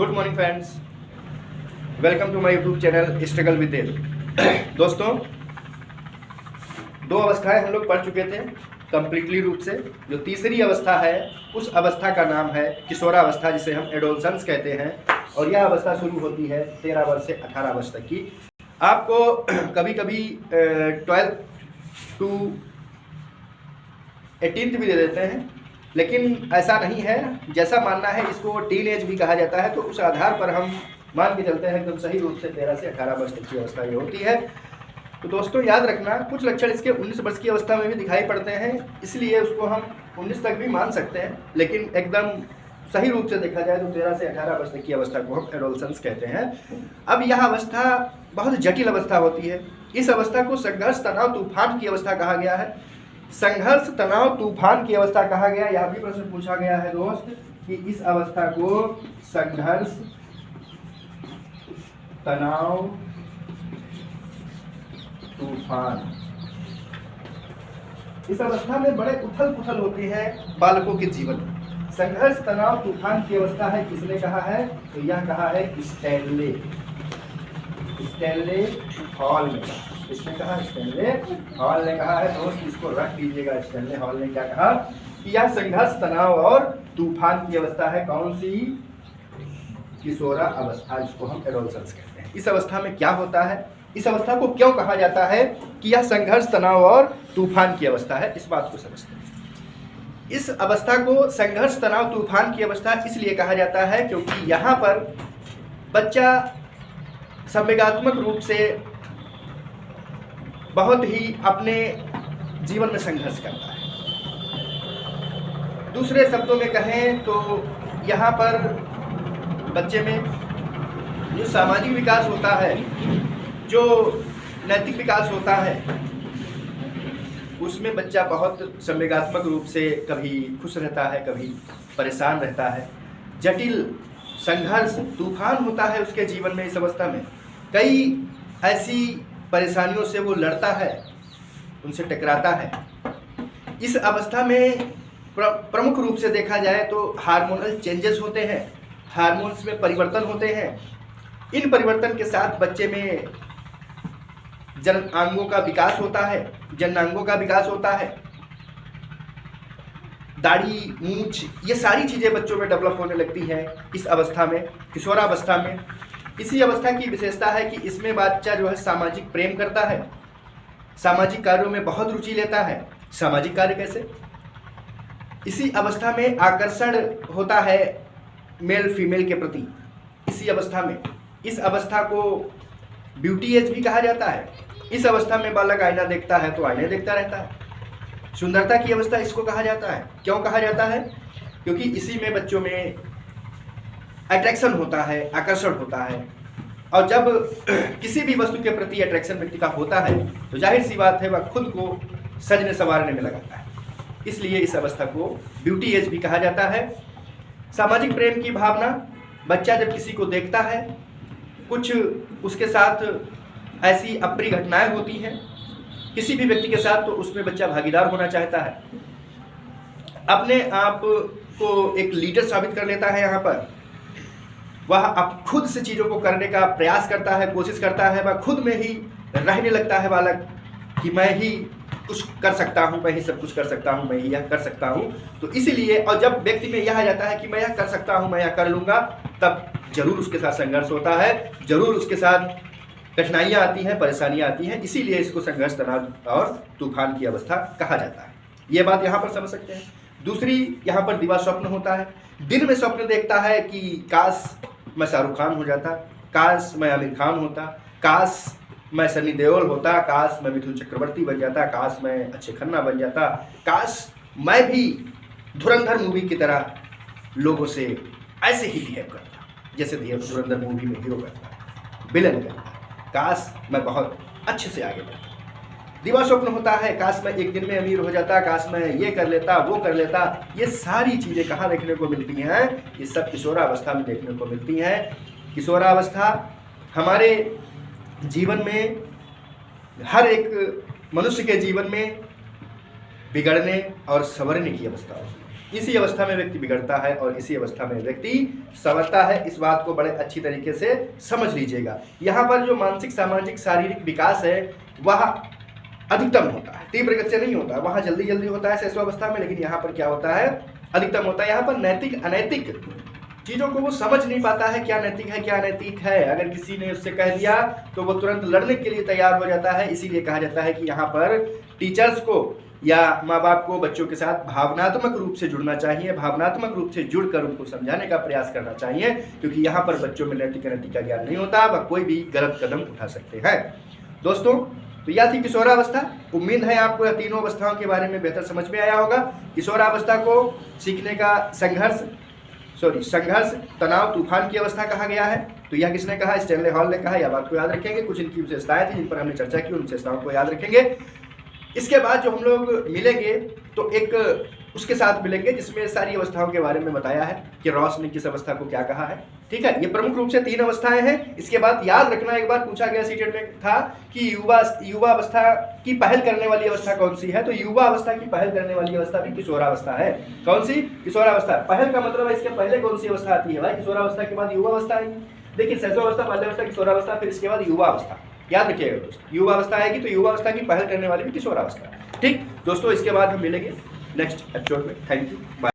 Good morning friends, welcome to my YouTube channel struggle with Dev. दोस्तों, दो अवस्थाएं हम लोग पढ़ चुके थे कंप्लीटली रूप से। जो तीसरी अवस्था है उस अवस्था का नाम है किशोरावस्था, जिसे हम एडोलसेंस कहते हैं। और यह अवस्था शुरू होती है 13 वर्ष से 18 वर्ष तक की। आपको कभी कभी 12 to 18 भी दे देते हैं, लेकिन ऐसा नहीं है। जैसा मानना है, इसको टीन एज भी कहा जाता है, तो उस आधार पर हम मान के चलते हैं एकदम सही रूप से 13 से 18 वर्ष तक की अवस्था ये होती है। तो दोस्तों याद रखना, कुछ लक्षण इसके 19 वर्ष की अवस्था में भी दिखाई पड़ते हैं, इसलिए उसको हम 19 तक भी मान सकते हैं। लेकिन एकदम सही रूप से देखा जाए तो 13 से 18 वर्ष तक की अवस्था को हम एडोलसेंस कहते हैं। अब यह अवस्था बहुत जटिल अवस्था होती है। इस अवस्था को संघर्ष, तनाव, तूफान की अवस्था कहा गया है। संघर्ष, तनाव, तूफान की अवस्था कहा गया। यह भी प्रश्न पूछा गया है दोस्त कि इस अवस्था को संघर्ष, तनाव, तूफान, इस अवस्था में बड़े उथल पुथल होती है बालकों के जीवन में। संघर्ष, तनाव, तूफान की अवस्था है, किसने कहा है? तो यह कहा है स्टैनले हॉल ने। इसने कहा, स्टैनले हॉल ने कहा है। दोस्त इसको रख दीजिएगा। स्टैनले हॉल ने क्या कहा कि यह संघर्ष, तनाव और तूफान की अवस्था है। कौन सी? किशोरा अवस्था, जिसको हम एडोलसेंस कहते हैं। इस अवस्था में क्या होता है, इस अवस्था को क्यों कहा जाता है कि यह संघर्ष, तनाव और तूफान की अवस्था है, इस बात को समझते हैं। इस अवस्था को संघर्ष, तनाव, तूफान की अवस्था इसलिए कहा जाता है क्योंकि यहाँ पर बच्चा संवेगात्मक रूप से बहुत ही अपने जीवन में संघर्ष करता है। दूसरे शब्दों में कहें तो यहाँ पर बच्चे में जो सामाजिक विकास होता है, जो नैतिक विकास होता है, उसमें बच्चा बहुत संवेगात्मक रूप से कभी खुश रहता है, कभी परेशान रहता है। जटिल संघर्ष, तूफान होता है उसके जीवन में। इस अवस्था में कई ऐसी परेशानियों से वो लड़ता है, उनसे टकराता है। इस अवस्था में प्रमुख रूप से देखा जाए तो हार्मोनल चेंजेस होते हैं, हार्मोन्स में परिवर्तन होते हैं। इन परिवर्तन के साथ बच्चे में जननांगों का विकास होता है, दाढ़ी, मूंछ, ये सारी चीज़ें बच्चों में डेवलप होने लगती हैं इस अवस्था में, किशोरावस्था में। इसी अवस्था की विशेषता है कि इसमें बच्चा जो है सामाजिक प्रेम करता है, सामाजिक कार्यों में बहुत रुचि लेता है। सामाजिक कार्य कैसे? इसी अवस्था में आकर्षण होता है मेल फीमेल के प्रति। इसी अवस्था में, इस अवस्था को ब्यूटी एज भी कहा जाता है। इस अवस्था में बालक आईना देखता है तो आईने देखता रहता है। सुंदरता की अवस्था इसको कहा जाता है। क्यों कहा जाता है? क्योंकि इसी में बच्चों में अट्रैक्शन होता है, आकर्षण होता है। और जब किसी भी वस्तु के प्रति अट्रैक्शन व्यक्ति का होता है तो जाहिर सी बात है वह खुद को सजने संवारने में लगाता है। इसलिए इस अवस्था को ब्यूटी एज भी कहा जाता है। सामाजिक प्रेम की भावना, बच्चा जब किसी को देखता है, कुछ उसके साथ ऐसी अप्रिय घटनाएं होती हैं किसी भी व्यक्ति के साथ, तो उसमें बच्चा भागीदार होना चाहता है, अपने आप को एक लीडर साबित कर लेता है। यहाँ पर वह अब खुद से चीज़ों को करने का प्रयास करता है, कोशिश करता है। वह खुद में ही रहने लगता है बालक कि मैं ही कुछ कर सकता हूँ, मैं ही सब कुछ कर सकता हूँ, मैं ही यह कर सकता हूँ। तो इसीलिए, और जब व्यक्ति में यह आ जाता है कि मैं यह कर सकता हूँ, मैं यह कर लूँगा, तब जरूर उसके साथ संघर्ष होता है, जरूर उसके साथ कठिनाइयाँ आती हैं, परेशानियाँ आती हैं। इसीलिए इसको संघर्ष, तनाव और तूफान की अवस्था कहा जाता है। ये बात यहाँ पर समझ सकते हैं। दूसरी, यहाँ पर दिवा स्वप्न होता है। दिन में स्वप्न देखता है कि काश मैं शाहरुख खान हो जाता, काश मैं आमिर खान होता, काश मैं सनी देओल होता, काश मैं मिथुन चक्रवर्ती बन जाता, काश मैं अक्षय खन्ना बन जाता, काश मैं भी धुरंधर मूवी की तरह लोगों से ऐसे ही बिहेव करता जैसे धुरंधर मूवी में हीरो करता, विलन करता। काश मैं बहुत अच्छे से आगे बढ़ता। दिवा स्वप्न होता है, काश मैं एक दिन में अमीर हो जाता, काश मैं ये कर लेता, वो कर लेता। ये सारी चीज़ें कहाँ देखने को मिलती हैं? ये सब किशोरावस्था में देखने को मिलती हैं। किशोरावस्था हमारे जीवन में, हर एक मनुष्य के जीवन में बिगड़ने और संवरने की अवस्था होती है। इसी अवस्था में व्यक्ति बिगड़ता है और इसी अवस्था में व्यक्ति संवरता है। इस बात को बड़े अच्छी तरीके से समझ लीजिएगा। यहाँ पर जो मानसिक, सामाजिक, शारीरिक विकास है वह अधिकतम होता है, तीव्र गति से नहीं होता है। वहाँ जल्दी जल्दी होता है शैशवावस्था में, लेकिन यहाँ पर क्या होता है, अधिकतम होता है। यहाँ पर नैतिक अनैतिक चीज़ों को वो समझ नहीं पाता है, क्या नैतिक है क्या अनैतिक है। अगर किसी ने उससे कह दिया तो वो तुरंत लड़ने के लिए तैयार हो जाता है। इसीलिए कहा जाता है कि यहाँ पर टीचर्स को या माँ बाप को बच्चों के साथ भावनात्मक रूप से जुड़ना चाहिए, भावनात्मक रूप से जुड़कर उनको समझाने का प्रयास करना चाहिए, क्योंकि यहाँ पर बच्चों में नैतिक अनैतिक का ज्ञान नहीं होता, वह कोई भी गलत कदम उठा सकते हैं। दोस्तों, तो यह थी किशोरावस्था। उम्मीद है आपको यह तीनों अवस्थाओं के बारे में बेहतर समझ में आया होगा। किशोरावस्था को सीखने का संघर्ष, तनाव, तूफान की अवस्था कहा गया है। तो यह किसने कहा? स्टैनले हॉल ने कहा। यह बात को याद रखेंगे। कुछ इनकी विशेषताएं थी जिन पर हमने चर्चा की, उन विशेषताओं को याद रखेंगे। इसके बाद जो हम लोग मिलेंगे तो एक उसके साथ मिलेंगे जिसमें सारी अवस्थाओं के बारे में बताया है कि रॉस ने किस अवस्था को क्या कहा है। ठीक है, ये प्रमुख रूप से 3 अवस्थाएं हैं। इसके बाद याद रखना, एक बार पूछा गया सीटेट में था कि युवा अवस्था की पहल करने वाली अवस्था कौन सी है, तो युवा अवस्था की पहल करने वाली अवस्था भी किशोरावस्था है। कौन सी? किशोरावस्था। पहल का मतलब है इसके पहले कौन सी अवस्था आती है भाई? किशोरावस्था के बाद युवा अवस्था आएगी। देखिए, शैशवावस्था, बाल्यावस्था, किशोरावस्था, फिर इसके बाद युवा अवस्था। याद रखिएगा दोस्तों, युवा अवस्था आएगी तो युवा अवस्था की पहल करने वाली भी किशोरावस्था। ठीक दोस्तों, इसके बाद हम मिलेंगे नेक्स्ट एपिसोड में। Thank you, bye.